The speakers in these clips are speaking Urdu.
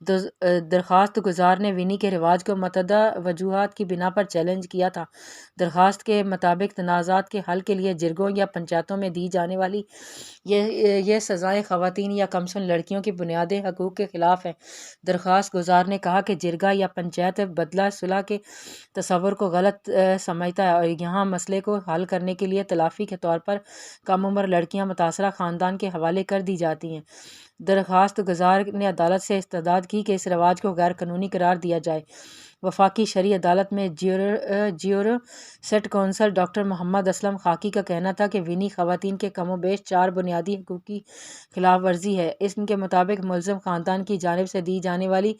درخواست گزار نے ونی کے رواج کو متعدد وجوہات کی بنا پر چیلنج کیا تھا۔ درخواست کے مطابق تنازعات کے حل کے لیے جرگوں یا پنچایتوں میں دی جانے والی یہ سزائیں خواتین یا کمسن لڑکیوں کی بنیادی حقوق کے خلاف ہیں۔ درخواست گزار نے کہا کہ جرگہ یا پنچایت بدلہ صلح کے تصور کو غلط سمجھتا ہے اور یہاں مسئلے کو حل کرنے کے لیے تلافی کے طور پر کم عمر لڑکیاں متاثرہ خاندان کے حوالے کر دی جاتی ہیں۔ درخواست گزار نے عدالت سے استدعا کی کہ اس رواج کو غیر قانونی قرار دیا جائے۔ وفاقی شرعی عدالت میں جیورسٹ کونسل ڈاکٹر محمد اسلم خاکی کا کہنا تھا کہ ونی خواتین کے کم و بیش 4 بنیادی حقوق کی خلاف ورزی ہے۔ ان کے مطابق ملزم خاندان کی جانب سے دی جانے والی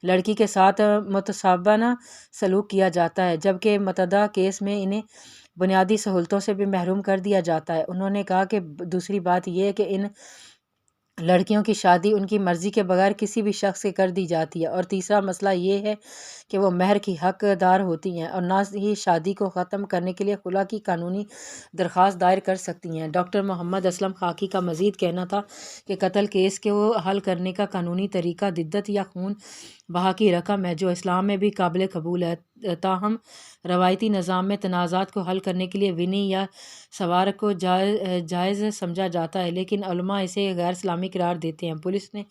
لڑکی کے ساتھ متصابانہ سلوک کیا جاتا ہے، جبکہ متعددہ کیس میں انہیں بنیادی سہولتوں سے بھی محروم کر دیا جاتا ہے۔ انہوں نے کہا کہ دوسری بات یہ ہے کہ ان لڑکیوں کی شادی ان کی مرضی کے بغیر کسی بھی شخص سے کر دی جاتی ہے، اور تیسرا مسئلہ یہ ہے کہ وہ مہر کی حقدار ہوتی ہیں اور نہ ہی شادی کو ختم کرنے کے لیے خلا کی قانونی درخواست دائر کر سکتی ہیں۔ ڈاکٹر محمد اسلم خاکی کا مزید کہنا تھا کہ قتل کیس کو حل کرنے کا قانونی طریقہ ددت یا خون بہا کی رقم ہے، جو اسلام میں بھی قابل قبول ہے۔ تاہم روایتی نظام میں تنازعات کو حل کرنے کے لیے ونی یا سوار کو جائز سمجھا جاتا ہے، لیکن علماء اسے غیر اسلامی قرار دیتے ہیں۔ پولیس نے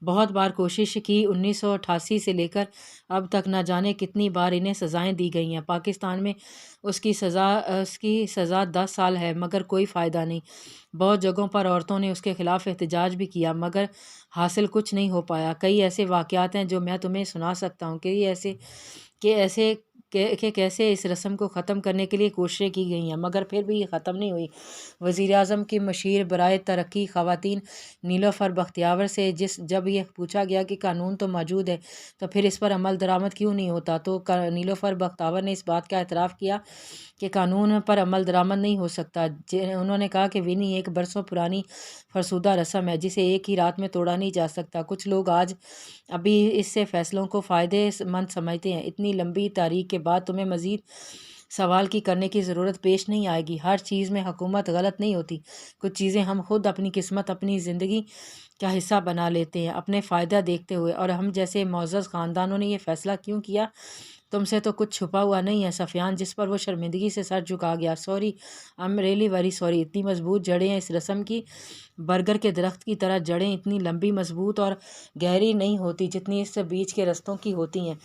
بہت بار کوشش کی، 1988 سے لے کر اب تک نہ جانے کتنی بار انہیں سزائیں دی گئی ہیں۔ پاکستان میں اس کی سزا 10 سال ہے، مگر کوئی فائدہ نہیں۔ بہت جگہوں پر عورتوں نے اس کے خلاف احتجاج بھی کیا، مگر حاصل کچھ نہیں ہو پایا۔ کئی ایسے واقعات ہیں جو میں تمہیں سنا سکتا ہوں کہ کیسے اس رسم کو ختم کرنے کے لیے کوششیں کی گئی ہیں، مگر پھر بھی یہ ختم نہیں ہوئی۔ وزیر اعظم کی مشیر برائے ترقی خواتین نیلوفر بختیار سے جب یہ پوچھا گیا کہ قانون تو موجود ہے تو پھر اس پر عمل درآمد کیوں نہیں ہوتا، تو نیلوفر بختیار نے اس بات کا اعتراف کیا کہ قانون پر عمل درآمد نہیں ہو سکتا۔ انہوں نے کہا کہ ونی ایک برسوں پرانی فرسودہ رسم ہے جسے ایک ہی رات میں توڑا نہیں جا سکتا۔ کچھ لوگ آج ابھی اس سے فیصلوں کو فائدے مند سمجھتے ہیں۔ اتنی لمبی تاریخ کے بعد تمہیں مزید سوال کرنے کی ضرورت پیش نہیں آئے گی۔ ہر چیز میں حکومت غلط نہیں ہوتی، کچھ چیزیں ہم خود اپنی قسمت، اپنی زندگی کا حصہ بنا لیتے ہیں اپنے فائدہ دیکھتے ہوئے، اور ہم جیسے معزز خاندانوں نے یہ فیصلہ کیوں کیا؟ تم سے تو کچھ چھپا ہوا نہیں ہے۔ سفیان، جس پر وہ شرمندگی سے سر جھکا گیا، sorry, I'm really very sorry۔ اتنی مضبوط جڑیں ہیں اس رسم کی، برگر کے درخت کی طرح جڑیں اتنی لمبی، مضبوط اور گہری نہیں ہوتی جتنی اس بیچ کے رستوں کی ہوتی ہیں۔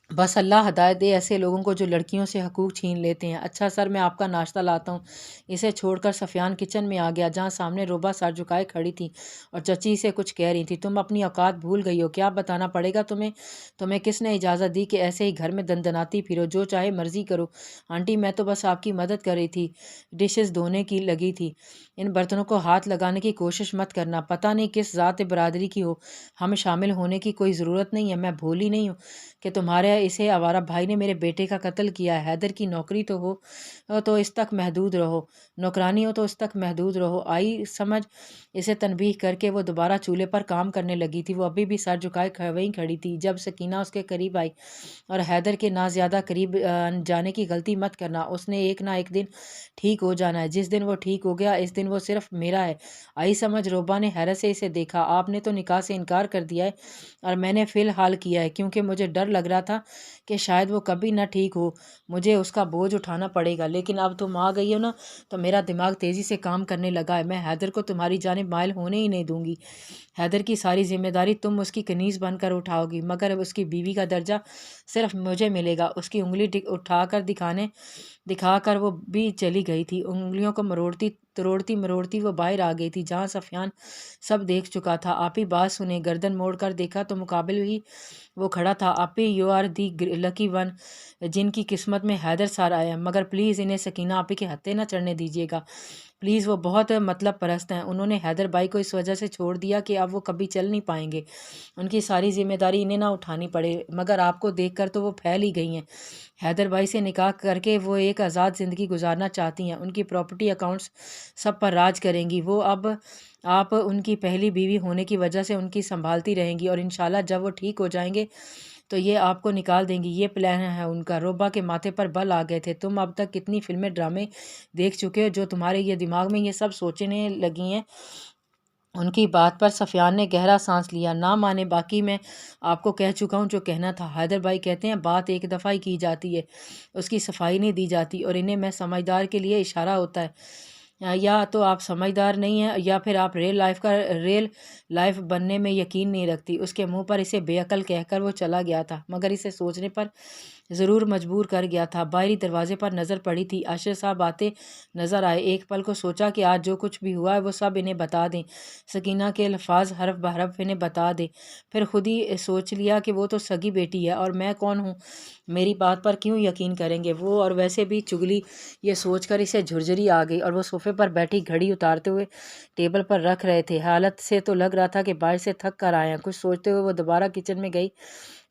بس اللہ ہدایت دے ایسے لوگوں کو جو لڑکیوں سے حقوق چھین لیتے ہیں۔ اچھا سر، میں آپ کا ناشتہ لاتا ہوں۔ اسے چھوڑ کر سفیان کچن میں آ گیا، جہاں سامنے روبا سر جھکائے کھڑی تھی اور چچی سے کچھ کہہ رہی تھی۔ تم اپنی اوقات بھول گئی ہو، کیا بتانا پڑے گا تمہیں کس نے اجازت دی کہ ایسے ہی گھر میں دندناتی پھرو، جو چاہے مرضی کرو؟ آنٹی، میں تو بس آپ کی مدد کر رہی تھی، ڈشز دھونے کی لگی تھی۔ ان برتنوں کو ہاتھ لگانے کی کوشش مت کرنا، پتہ نہیں کس ذات برادری کی ہو، ہم شامل ہونے کی کوئی ضرورت نہیں ہے۔ میں بھولی نہیں ہوں کہ تمہارے اسے آوارہ بھائی نے میرے بیٹے کا قتل کیا ہے۔ حیدر کی نوکری تو ہو تو اس تک محدود رہو، نوکرانی ہو تو اس تک محدود رہو۔ آئی سمجھ؟ اسے تنبیہ کر کے وہ دوبارہ چولہے پر کام کرنے لگی تھی۔ وہ ابھی بھی سر جھکائے وہیں کھڑی تھی جب سکینہ اس کے قریب آئی، اور حیدر کے نہ زیادہ قریب جانے کی غلطی مت کرنا، اس نے ایک نہ ایک دن ٹھیک ہو جانا ہے۔ جس دن وہ ٹھیک ہو گیا، اس دن وہ صرف میرا ہے۔ آئی سمجھ؟ روبا نے حیرت سے اسے دیکھا۔ آپ نے تو نکاح سے انکار کر دیا ہے، اور میں نے فی الحال کیا ہے کیونکہ مجھے ڈر لگ رہا تھا کہ شاید وہ کبھی نہ ٹھیک ہو، مجھے اس کا بوجھ اٹھانا پڑے گا۔ لیکن اب تم آ گئی ہو نا، تو میرا دماغ تیزی سے کام کرنے لگا ہے۔ میں حیدر کو تمہاری جانب مائل ہونے ہی نہیں دوں گی۔ حیدر کی ساری ذمہ داری تم اس کی کنیز بن کر اٹھاؤ گی، مگر اس کی بیوی کا درجہ صرف مجھے ملے گا۔ اس کی انگلی اٹھا کر دکھا کر وہ بھی چلی گئی تھی۔ انگلیوں کو مروڑتی وہ باہر آ گئی تھی، جہاں سفیان سب دیکھ چکا تھا۔ آپی، بات سنیں۔ گردن موڑ کر دیکھا تو مقابل ہی وہ کھڑا تھا۔ آپی، you are the lucky one جن کی قسمت میں حیدر سر آئے ہیں، مگر پلیز انہیں سکینہ آپی کے ہتھے نہ چڑھنے دیجیے گا، پلیز۔ وہ بہت مطلب پرست ہیں۔ انہوں نے حیدر بھائی کو اس وجہ سے چھوڑ دیا کہ اب وہ کبھی چل نہیں پائیں گے، ان کی ساری ذمہ داری انہیں نہ اٹھانی پڑے، مگر آپ کو دیکھ کر تو وہ پھیل ہی گئی ہیں۔ حیدر بھائی سے نکاح کر کے وہ ایک آزاد زندگی گزارنا چاہتی ہیں، ان کی پراپرٹی اکاؤنٹس سب پر راج کریں گی وہ۔ اب آپ ان کی پہلی بیوی ہونے کی وجہ سے ان کی سنبھالتی رہیں گی، اور انشاءاللہ جب وہ ٹھیک ہو جائیں گے تو یہ آپ کو نکال دیں گی۔ یہ پلان ہے ان کا۔ روبا کے ماتھے پر بل آ گئے تھے۔ تم اب تک کتنی فلمیں ڈرامے دیکھ چکے ہو جو تمہارے یہ دماغ میں یہ سب سوچنے لگی ہیں؟ ان کی بات پر سفیان نے گہرا سانس لیا۔ نہ مانے، باقی میں آپ کو کہہ چکا ہوں جو کہنا تھا۔ حیدر بھائی کہتے ہیں بات ایک دفعہ ہی کی جاتی ہے، اس کی صفائی نہیں دی جاتی، اور انہیں میں سمجھدار کے لیے اشارہ ہوتا ہے۔ یا تو آپ سمجھدار نہیں ہیں یا پھر آپ ریل لائف بننے میں یقین نہیں رکھتی۔ اس کے منہ پر اسے بے عقل کہہ کر وہ چلا گیا تھا، مگر اسے سوچنے پر ضرور مجبور کر گیا تھا۔ باہری دروازے پر نظر پڑی تھی، عاشر صاحب آتے نظر آئے۔ ایک پل کو سوچا کہ آج جو کچھ بھی ہوا ہے وہ سب انہیں بتا دیں، سکینہ کے الفاظ حرف بحرف انہیں بتا دیں۔ پھر خود ہی سوچ لیا کہ وہ تو سگی بیٹی ہے اور میں کون ہوں، میری بات پر کیوں یقین کریں گے وہ؟ اور ویسے بھی چگلی، یہ سوچ کر اسے جھرجھری آ گئی، اور وہ صوفے پر بیٹھی گھڑی اتارتے ہوئے ٹیبل پر رکھ رہے تھے۔ حالت سے تو لگ رہا تھا کہ باہر سے تھک کر آئے ہیں۔ کچھ سوچتے ہوئے وہ دوبارہ کچن میں گئی،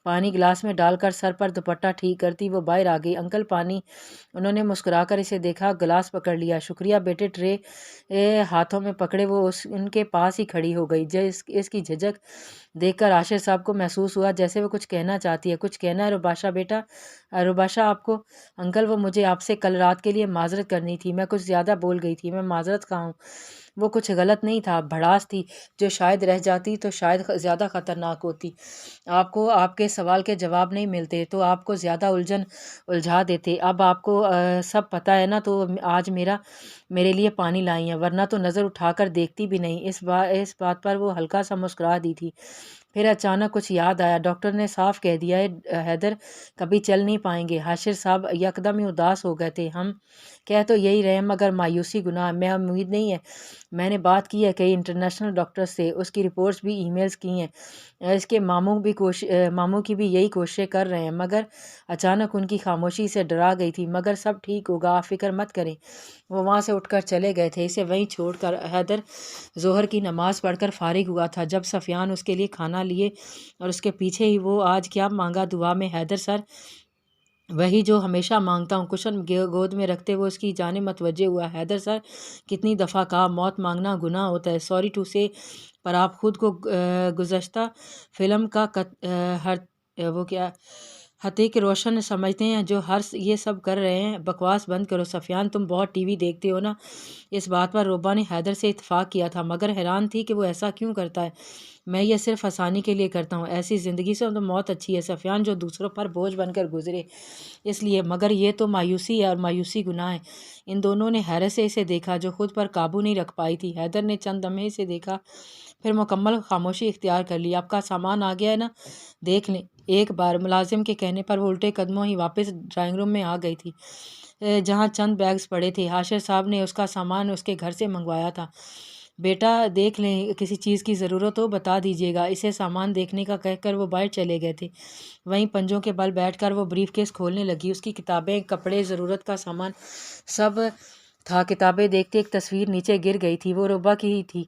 پانی گلاس میں ڈال کر سر پر دوپٹہ ٹھیک کرتی وہ باہر آ گئی۔ انکل پانی۔ انہوں نے مسکرا کر اسے دیکھا، گلاس پکڑ لیا۔ شکریہ بیٹے۔ ٹرے ہاتھوں میں پکڑے وہ ان کے پاس ہی کھڑی ہو گئی۔ اس کی جھجک دیکھ کر عاشر صاحب کو محسوس ہوا جیسے وہ کچھ کہنا چاہتی ہے۔ کچھ کہنا ہے روباشا بیٹا؟ روباشا آپ کو؟ انکل وہ مجھے آپ سے کل رات کے لیے معذرت کرنی تھی، میں کچھ زیادہ بول گئی تھی، میں معذرت خواہ ہوں۔ وہ کچھ غلط نہیں تھا، بھڑاس تھی جو شاید رہ جاتی تو شاید زیادہ خطرناک ہوتی۔ آپ کو آپ کے سوال کے جواب نہیں ملتے تو آپ کو زیادہ الجھا دیتے۔ اب آپ کو سب پتہ ہے نا، تو آج میرے لیے پانی لائی ہیں، ورنہ تو نظر اٹھا کر دیکھتی بھی نہیں۔ اس بات پر وہ ہلکا سا مسکرا دی تھی۔ پھر اچانک کچھ یاد آیا۔ ڈاکٹر نے صاف کہہ دیا ہے حیدر کبھی چل نہیں پائیں گے۔ عاشر صاحب یکدم ہی اداس ہو گئے تھے۔ ہم کہہ تو یہی رہے مگر مایوسی گناہ، میں امید نہیں ہے۔ میں نے بات کی ہے کئی انٹرنیشنل ڈاکٹر سے، اس کی رپورٹس بھی ای میلز کی ہیں، اس کے ماموں کی بھی یہی کوششیں کر رہے ہیں، مگر اچانک ان کی خاموشی سے ڈرا گئی تھی۔ مگر سب ٹھیک ہوگا، آپ فکر مت کریں۔ وہ وہاں سے اٹھ کر چلے گئے تھے، اسے وہیں چھوڑ کر۔ حیدر ظہر کی نماز پڑھ کر فارغ ہوا تھا جب سفیان اس کے لیے کھانا لیے، اور اس کے پیچھے ہی وہ آج کیا مانگا دعا میں؟ حیدر سر، وہی جو ہمیشہ مانگتا ہوں۔ کشن گود میں رکھتے وہ اس کی جانب متوجہ ہوا۔ حیدر سر، کتنی دفعہ کہا موت مانگنا گناہ ہوتا ہے، سوری ٹو سے، پر آپ خود کو گزشتہ فلم کا ہتک روشن سمجھتے ہیں جو یہ سب کر رہے ہیں۔ بکواس بند کرو سفیان، تم بہت ٹی وی دیکھتے ہو نا؟ اس بات پر روبا نے حیدر سے اتفاق کیا تھا، مگر حیران تھی کہ وہ ایسا کیوں کرتا ہے۔ میں یہ صرف آسانی کے لیے کرتا ہوں، ایسی زندگی سے تو موت اچھی ہے سفیان، جو دوسروں پر بوجھ بن کر گزرے، اس لیے۔ مگر یہ تو مایوسی ہے، اور مایوسی گناہ ہے۔ ان دونوں نے حیرت سے اسے دیکھا جو خود پر قابو نہیں رکھ پائی تھی۔ حیدر نے چند لمحے اسے دیکھا، پھر مکمل خاموشی اختیار کر لی۔ آپ کا سامان آ گیا ہے نا، دیکھ لیں ایک بار۔ ملازم کے کہنے پر وہ الٹے قدموں ہی واپس ڈرائنگ روم میں آ گئی تھی، جہاں چند بیگز پڑے تھے۔ عاشر صاحب نے اس کا سامان اس کے گھر سے منگوایا تھا۔ بیٹا دیکھ لیں، کسی چیز کی ضرورت ہو بتا دیجیے گا۔ اسے سامان دیکھنے کا کہہ کر وہ باہر چلے گئے تھے۔ وہیں پنجوں کے بل بیٹھ کر وہ بریف کیس کھولنے لگی۔ اس کی کتابیں، کپڑے، ضرورت کا سامان سب تھا۔ کتابیں دیکھتے ایک تصویر نیچے گر گئی تھی، وہ روبا کی ہی تھی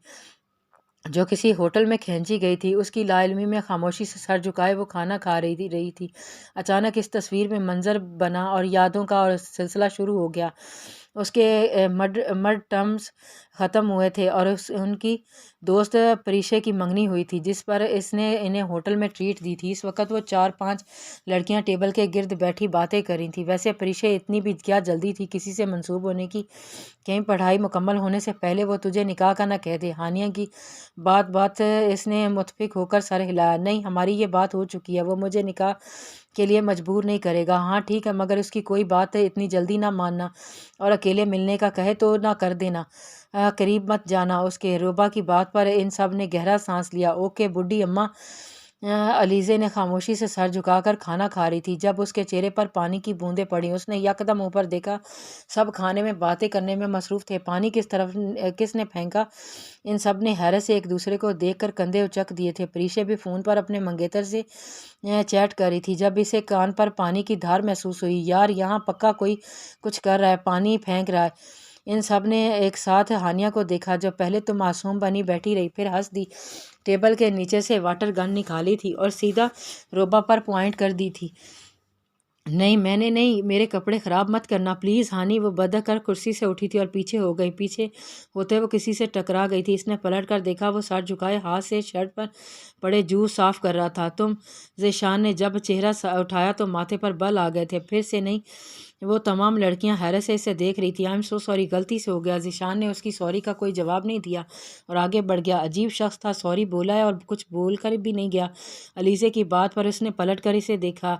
جو کسی ہوٹل میں کھینچی گئی تھی۔ اس کی لا علمی میں خاموشی سے سر جھکائے وہ کھانا کھا رہی تھی۔ اچانک اس تصویر میں منظر بنا اور یادوں کا اور سلسلہ شروع ہو گیا۔ اس کے مڈ ٹرمز ختم ہوئے تھے اور ان کی دوست پریشے کی منگنی ہوئی تھی جس پر اس نے انہیں ہوٹل میں ٹریٹ دی تھی۔ اس وقت وہ 4-5 لڑکیاں ٹیبل کے گرد بیٹھی باتیں کر رہی تھیں۔ ویسے پریشے اتنی بھی کیا جلدی تھی کسی سے منسوب ہونے کی؟ کہیں پڑھائی مکمل ہونے سے پہلے وہ تجھے نکاح کا نہ کہہ دے؟ ہانیہ کی بات اس نے متفق ہو کر سر ہلایا۔ نہیں، ہماری یہ بات ہو چکی ہے، وہ مجھے نکاح کے لیے مجبور نہیں کرے گا۔ ہاں ٹھیک ہے، مگر اس کی کوئی بات اتنی جلدی نہ ماننا، اور اکیلے ملنے کا کہے تو نہ کر دینا، قریب مت جانا اس کے۔ روبا کی بات پر ان سب نے گہرا سانس لیا۔ اوکے بڈھی اماں۔ علیزے نے خاموشی سے سر جھکا کر کھانا کھا رہی تھی۔ جب اس کے چہرے پر پانی کی بوندیں پڑیں اس نے یکدم اوپر دیکھا۔ سب کھانے میں باتیں کرنے میں مصروف تھے۔ پانی کس نے پھینکا؟ ان سب نے حیرت سے ایک دوسرے کو دیکھ کر کندھے اچک دیے تھے۔ پریشے بھی فون پر اپنے منگیتر سے چیٹ کر رہی تھی جب اسے کان پر پانی کی دھار محسوس ہوئی۔ یار یہاں پکا کوئی کچھ کر رہا ہے، پانی پھینک رہا ہے۔ ان سب نے ایک ساتھ ہانیہ کو دیکھا جو پہلے تو معصوم بنی بیٹھی رہی، پھر ہنس دی، ٹیبل کے نیچے سے واٹر گن نکالی تھی اور سیدھا روبا پر پوائنٹ کر دی تھی۔ نہیں میں نے نہیں، میرے کپڑے خراب مت کرنا پلیز ہانی۔ وہ بدک کر کرسی سے اٹھی تھی اور پیچھے ہو گئی۔ پیچھے ہوتے وہ کسی سے ٹکرا گئی تھی۔ اس نے پلٹ کر دیکھا، وہ سر جھکائے ہاتھ سے شرٹ پر پڑے جوس صاف کر رہا تھا۔ تم؟ ذیشان نے جب چہرہ اٹھایا تو ماتھے پر بل آ گئے تھے۔ پھر سے نہیں؟ وہ تمام لڑکیاں حیرت سے اسے دیکھ رہی تھیں۔ سو سوری، غلطی سے ہو گیا۔ ذیشان نے اس کی سوری کا کوئی جواب نہیں دیا اور آگے بڑھ گیا۔ عجیب شخص تھا، سوری بولا ہے اور کچھ بول کر بھی نہیں گیا۔ علیزے کی بات پر اس نے پلٹ کر اسے دیکھا،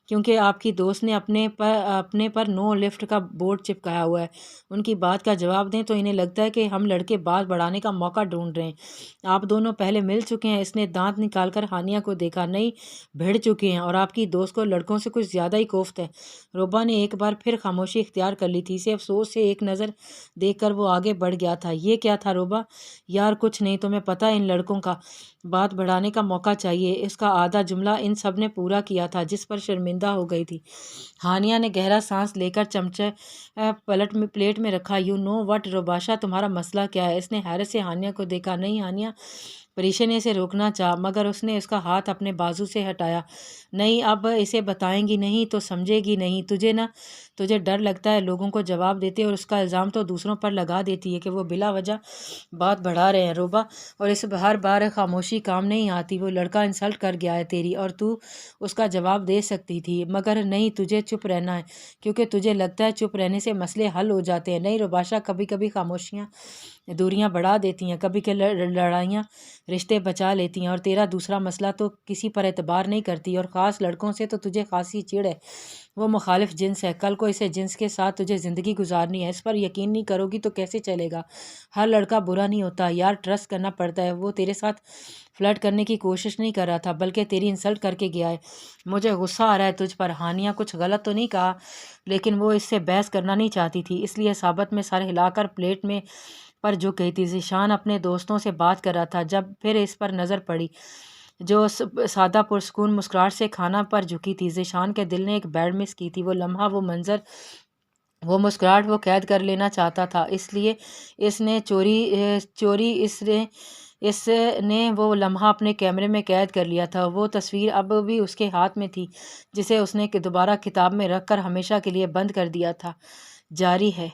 کیونکہ آپ کی دوست نے اپنے پر نو لفٹ کا بورڈ چپکایا ہوا ہے۔ ان کی بات کا جواب دیں تو انہیں لگتا ہے کہ ہم لڑکے بات بڑھانے کا موقع ڈھونڈ رہے ہیں۔ آپ دونوں پہلے مل چکے ہیں؟ اس نے دانت نکال کر ہانیہ کو دیکھا۔ نہیں، بھڑ چکے ہیں، اور آپ کی دوست کو لڑکوں سے کچھ زیادہ ہی کوفت ہے۔ روبا نے ایک بار پھر خاموشی اختیار کر لی تھی۔ اسے افسوس سے ایک نظر دیکھ کر وہ آگے بڑھ گیا تھا۔ یہ کیا تھا روبا؟ یار کچھ نہیں، تمہیں پتہ ہے ان لڑکوں کا بات بڑھانے کا موقع چاہیے۔ اس کا آدھا جملہ ان سب نے پورا کیا تھا، جس پر شرمندہ ہو گئی تھی۔ ہانیہ نے گہرا سانس لے کر چمچہ پلیٹ میں رکھا۔ یو نو وٹ روباشا، تمہارا مسئلہ کیا ہے؟ اس نے حیرت سے ہانیہ کو دیکھا۔ نہیں ہانیہ، پریشا نے اسے روکنا چاہا مگر اس نے اس کا ہاتھ اپنے بازو سے ہٹایا۔ نہیں، اب اسے بتائیں گی نہیں تو سمجھے گی نہیں۔ تجھے ڈر لگتا ہے لوگوں کو جواب دیتے، اور اس کا الزام تو دوسروں پر لگا دیتی ہے کہ وہ بلا وجہ بات بڑھا رہے ہیں روبا، اور اس ہر بار خاموشی کام نہیں آتی۔ وہ لڑکا انسلٹ کر گیا ہے تیری، اور تو اس کا جواب دے سکتی تھی، مگر نہیں، تجھے چپ رہنا ہے کیونکہ تجھے لگتا ہے چپ رہنے سے مسئلے حل ہو جاتے ہیں۔ نہیں روباشا، کبھی کبھی خاموشیاں دوریاں بڑھا دیتی ہیں، کبھی کہ لڑائیاں رشتے بچا لیتی ہیں، اور تیرا دوسرا مسئلہ تو کسی پر اعتبار نہیں کرتی، اور خاص لڑکوں سے تو تجھے خاصی چڑ ہے۔ وہ مخالف جنس ہے، کل کو اسے جنس کے ساتھ تجھے زندگی گزارنی ہے۔ اس پر یقین نہیں کرو گی تو کیسے چلے گا؟ ہر لڑکا برا نہیں ہوتا یار، ٹرسٹ کرنا پڑتا ہے۔ وہ تیرے ساتھ فلرٹ کرنے کی کوشش نہیں کر رہا تھا، بلکہ تیری انسلٹ کر کے گیا ہے۔ مجھے غصہ آ رہا ہے تجھ پر۔ ہانیہ کچھ غلط تو نہیں کہا، لیکن وہ اس سے بحث کرنا نہیں چاہتی تھی، اس لیے ثابت میں سر ہلا کر پلیٹ میں پر جھک گئی تھی۔ ذیشان اپنے دوستوں سے بات کر رہا تھا، جب پھر اس پر نظر پڑی جو سادہ پرسکون مسکراہٹ سے کھانا پر جھکی تھی۔ ذیشان کے دل نے ایک بیڑ مس کی تھی۔ وہ لمحہ، وہ منظر، وہ مسکراہٹ وہ قید کر لینا چاہتا تھا، اس لیے اس نے وہ لمحہ اپنے کیمرے میں قید کر لیا تھا۔ وہ تصویر اب بھی اس کے ہاتھ میں تھی، جسے اس نے دوبارہ کتاب میں رکھ کر ہمیشہ کے لیے بند کر دیا تھا۔ جاری ہے۔